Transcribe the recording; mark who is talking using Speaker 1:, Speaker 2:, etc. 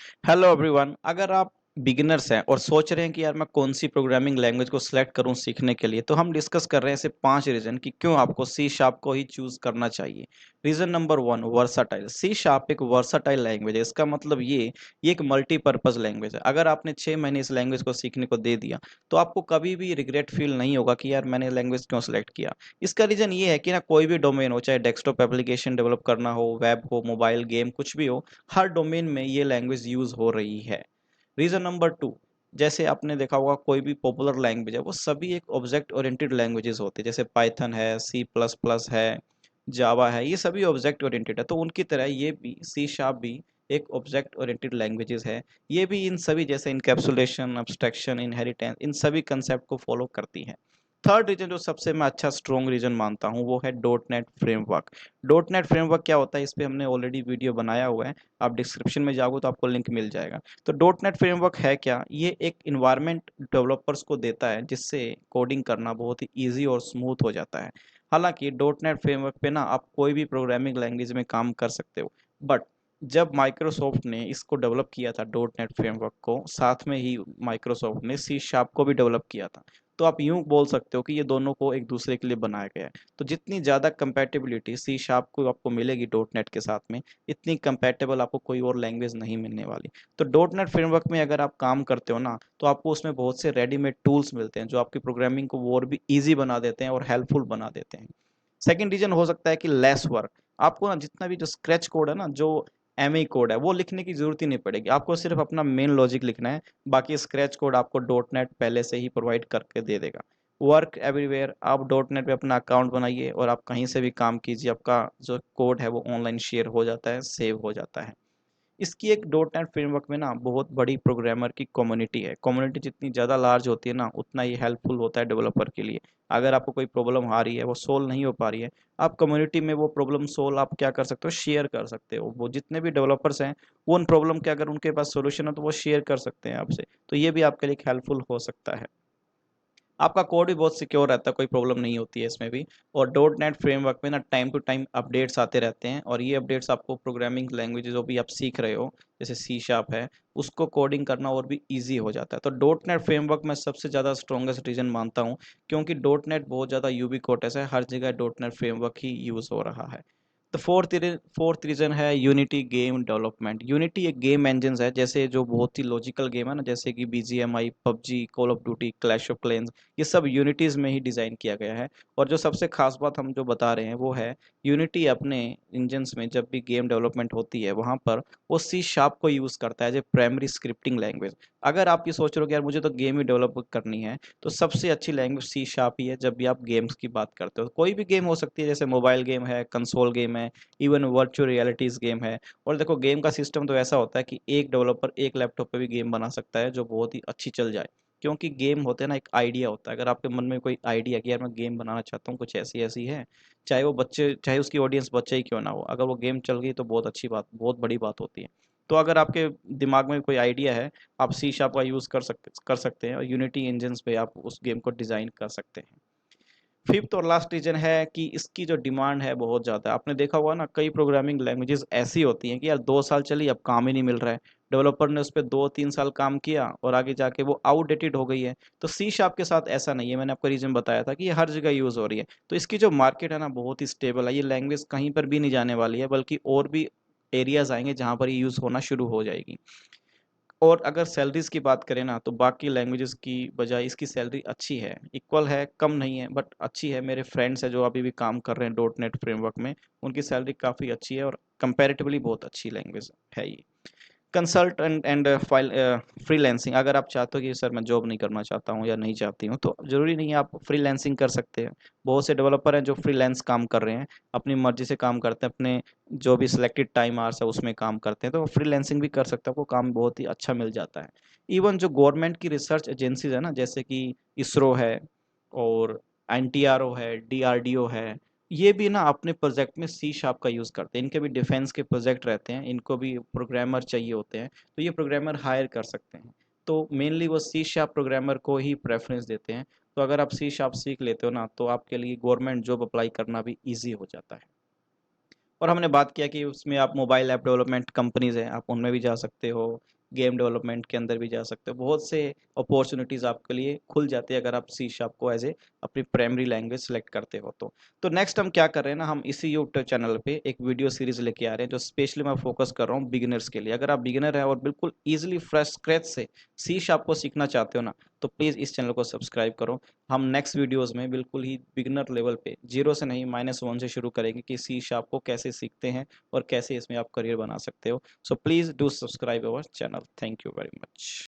Speaker 1: Hello everyone. अगर आप beginners हैं और सोच रहे हैं कि यार मैं कौन सी प्रोग्रामिंग लैंग्वेज को सिलेक्ट करूं सीखने के लिए, तो हम डिस्कस कर रहे हैं ऐसे 5 रीजन कि क्यों आपको सी शार्प को ही चूज करना चाहिए। Reason number 1, versatile. C sharp एक वर्साटाइल लैंग्वेज है। इसका मतलब ये एक मल्टीपर्पज लैंग्वेज है। अगर आपने 6 महीने इस लैंग्वेज को सीखने को दे दिया तो आपको कभी भी रिग्रेट फील नहीं होगा कि यार मैंने लैंग्वेज क्यों सिलेक्ट किया। इसका रीजन ये है कि ना कोई भी डोमेन हो, चाहे डेस्कटॉप एप्लीकेशन डेवलप करना हो, वेब हो, मोबाइल गेम कुछ भी हो, हर डोमेन में ये लैंग्वेज यूज हो रही है। रीजन नंबर 2, जैसे आपने देखा होगा कोई भी पॉपुलर लैंग्वेज है वो सभी एक ऑब्जेक्ट ओरिएंटेड लैंग्वेजेस होती है। जैसे पाइथन है, सी प्लस प्लस है, जावा है, ये सभी ऑब्जेक्ट ओरिएंटेड है। तो उनकी तरह ये भी सी शार्प भी एक ऑब्जेक्ट ओरिएंटेड लैंग्वेजेस है। ये भी इन सभी जैसे इनकैप्सुलेशन, अब्स्ट्रैक्शन, इनहेरिटेंस, इन सभी कंसेप्ट को फॉलो करती है। थर्ड रीजन जो सबसे मैं अच्छा स्ट्रॉन्ग रीजन मानता हूँ वो है dot net framework. Dot net framework क्या होता है, इस पे हमने ऑलरेडी वीडियो बनाया हुआ है। आप डिस्क्रिप्शन में जाओगे तो आपको लिंक मिल जाएगा। तो डॉट नेट फ्रेमवर्क है क्या, ये एक इन्वायरमेंट डेवलपर्स को देता है जिससे कोडिंग करना बहुत ही ईजी और स्मूथ हो जाता है। हालांकि डॉट नेट फ्रेमवर्क पे ना आप कोई भी प्रोग्रामिंग लैंग्वेज में काम कर सकते हो, बट जब माइक्रोसॉफ्ट ने इसको डेवलप किया था डॉट नेट फ्रेमवर्क को, साथ में ही माइक्रोसॉफ्ट ने सी शार्प को भी डेवलप किया था। तो आप यूं बोल सकते हो कि ये दोनों को एक दूसरे के लिए बनाया गया है। तो जितनी ज़्यादा कंपैटिबिलिटी सी शार्प को आपको मिलेगी डॉट नेट के साथ में, इतनी कंपैटिबल आपको कोई और लैंग्वेज नहीं मिलने वाली। तो डॉट नेट फ्रेमवर्क में अगर आप काम करते हो ना, तो आपको उसमें बहुत से रेडीमेड टूल्स मिलते हैं जो आपकी प्रोग्रामिंग को और भी ईजी बना देते हैं और हेल्पफुल बना देते हैं। सेकेंड रीजन हो सकता है कि लेस वर्क। आपको ना जितना भी जो स्क्रैच कोड है ना, जो एमई कोड है, वो लिखने की जरूरत ही नहीं पड़ेगी। आपको सिर्फ अपना मेन लॉजिक लिखना है। बाकी स्क्रैच कोड आपको डॉट नेट पहले से ही प्रोवाइड करके दे देगा। Work everywhere. आप डॉट नेट पे अपना अकाउंट बनाइए और आप कहीं से भी काम कीजिए। आपका जो कोड है वो ऑनलाइन शेयर हो जाता है, सेव हो जाता है। इसकी एक डॉट नेट फ्रेमवर्क में ना बहुत बड़ी प्रोग्रामर की कम्युनिटी है। कम्युनिटी जितनी ज़्यादा लार्ज होती है ना, उतना ही हेल्पफुल होता है डेवलपर के लिए। अगर आपको कोई प्रॉब्लम आ रही है, वो सोल्व नहीं हो पा रही है, आप कम्युनिटी में वो प्रॉब्लम सोल्व आप क्या कर सकते हो, शेयर कर सकते हो। वो जितने भी डेवलपर्स हैं, वो उन प्रॉब्लम के अगर उनके पास सोल्यूशन है तो वो शेयर कर सकते हैं आपसे। तो ये भी आपके लिए हेल्पफुल हो सकता है। आपका कोड भी बहुत सिक्योर रहता है, कोई प्रॉब्लम नहीं होती है इसमें भी। और डॉट नेट फ्रेमवर्क में ना टाइम टू टाइम अपडेट्स आते रहते हैं, और ये अपडेट्स आपको प्रोग्रामिंग लैंग्वेज जो भी आप सीख रहे हो, जैसे सी शार्प है, उसको कोडिंग करना और भी ईजी हो जाता है। तो डॉट नेट फ्रेमवर्क मैं सबसे ज़्यादा स्ट्रॉन्गेस्ट रीजन मानता हूँ, क्योंकि डॉट नेट बहुत ज़्यादा यूबिक्वोटस है, हर जगह डॉट नेट फ्रेमवर्क ही यूज़ हो रहा है। तो फोर्थ रीजन है यूनिटी गेम डेवलपमेंट। यूनिटी एक गेम इंजन है, जैसे जो बहुत ही लॉजिकल गेम है ना, जैसे कि BGMI, PUBG, call of duty, clash of cleanse, ये सब यूनिटीज में ही डिजाइन किया गया है। और जो सबसे खास बात हम जो बता रहे हैं वो है, यूनिटी अपने इंजन्स में जब भी गेम डेवलपमेंट होती है वहां पर वो सी शार्प को यूज करता है as a primary scripting language. अगर आप ये सोच रहे हो कि यार मुझे तो गेम ही डेवलप करनी है, तो सबसे अच्छी लैंग्वेज सी शार्प ही है। जब भी आप गेम्स की बात करते हो, कोई भी गेम हो सकती है, जैसे मोबाइल गेम है, कंसोल गेम है, इवन वर्चुअल रियलिटीज गेम है। और देखो गेम का सिस्टम तो ऐसा होता है कि एक डेवलपर एक लैपटॉप पे भी गेम बना सकता है जो बहुत ही अच्छी चल जाए। क्योंकि गेम होते हैं ना, एक आइडिया होता है। अगर आपके मन में कोई आइडिया कि यार मैं गेम बनाना चाहता हूँ, कुछ ऐसी ऐसी है, चाहे वो बच्चे, चाहे उसकी ऑडियंस बच्चे ही क्यों ना हो, अगर वो गेम चल गई तो बहुत अच्छी बात, बहुत बड़ी बात होती है। तो अगर आपके दिमाग में कोई आइडिया है, आप सी शार्प का यूज़ कर सकते हैं और यूनिटी इंजन्स पे आप उस गेम को डिज़ाइन कर सकते हैं। फिफ्थ और लास्ट रीजन है कि इसकी जो डिमांड है बहुत ज़्यादा है। आपने देखा होगा ना, कई प्रोग्रामिंग लैंग्वेजेस ऐसी होती हैं कि यार 2 साल चली, अब काम ही नहीं मिल रहा है। डेवलपर ने उस पर 2-3 साल काम किया और आगे जाके वो आउटडेटेड हो गई है। तो सी शार्प के साथ ऐसा नहीं है। मैंने आपको रीजन बताया था कि ये हर जगह यूज़ हो रही है। तो इसकी जो मार्केट है ना बहुत ही स्टेबल है। ये लैंग्वेज कहीं पर भी नहीं जाने वाली है, बल्कि और भी एरियाज आएंगे जहाँ पर ये यूज़ होना शुरू हो जाएगी। और अगर सैलरीज की बात करें ना, तो बाकी लैंग्वेजेस की बजाय इसकी सैलरी अच्छी है, इक्वल है, कम नहीं है बट अच्छी है। मेरे फ्रेंड्स हैं जो अभी भी काम कर रहे हैं डॉट नेट फ्रेमवर्क में, उनकी सैलरी काफ़ी अच्छी है और कंपैरेटिवली बहुत अच्छी लैंग्वेज है ये। Consultant and file freelancing. अगर आप चाहते हो कि सर मैं जॉब नहीं करना चाहता हूँ या नहीं चाहती हूँ, तो ज़रूरी नहीं है, आप फ्रीलांसिंग कर सकते हैं। बहुत से डेवलपर हैं जो फ्रीलांस काम कर रहे हैं, अपनी मर्जी से काम करते हैं, अपने जो भी सिलेक्टेड टाइम आवर्स है उसमें काम करते हैं। तो फ्रीलांसिंग भी कर सकते हैं, आपको काम बहुत ही अच्छा मिल जाता है। इवन जो गवर्नमेंट की रिसर्च एजेंसीज है ना, जैसे कि इसरो है और एनटीआरओ है, डीआरडीओ है, ये भी ना अपने प्रोजेक्ट में सी शार्प का यूज़ करते हैं। इनके भी डिफेंस के प्रोजेक्ट रहते हैं, इनको भी प्रोग्रामर चाहिए होते हैं, तो ये प्रोग्रामर हायर कर सकते हैं। तो मेनली वो सी शार्प प्रोग्रामर को ही प्रेफरेंस देते हैं। तो अगर आप सी शार्प सीख लेते हो ना, तो आपके लिए गवर्नमेंट जॉब अप्लाई करना भी ईजी हो जाता है। और हमने बात किया कि उसमें आप मोबाइल ऐप डेवलपमेंट कंपनीज हैं, आप उनमें भी जा सकते हो, गेम डेवलपमेंट के अंदर भी जा सकते हो। बहुत से अपॉर्चुनिटीज़ आपके लिए खुल जाती है अगर आप सी शार्प को एज ए अपनी प्राइमरी लैंग्वेज सेलेक्ट करते हो तो नेक्स्ट हम क्या कर रहे हैं ना, हम इसी यूट्यूब चैनल पे एक वीडियो सीरीज लेके आ रहे हैं जो स्पेशली मैं फोकस कर रहा हूँ बिगिनर्स के लिए। अगर आप बिगिनर हैं और बिल्कुल ईजिली फ्रेश स्क्रैच से सी शार्प को सीखना चाहते हो ना, तो प्लीज़ इस चैनल को सब्सक्राइब करो। हम नेक्स्ट वीडियोस में बिल्कुल ही बिगिनर लेवल पे, जीरो से नहीं -1 से शुरू करेंगे कि सी शार्प को कैसे सीखते हैं और कैसे इसमें आप करियर बना सकते हो। So please do subscribe our channel. Thank you very much.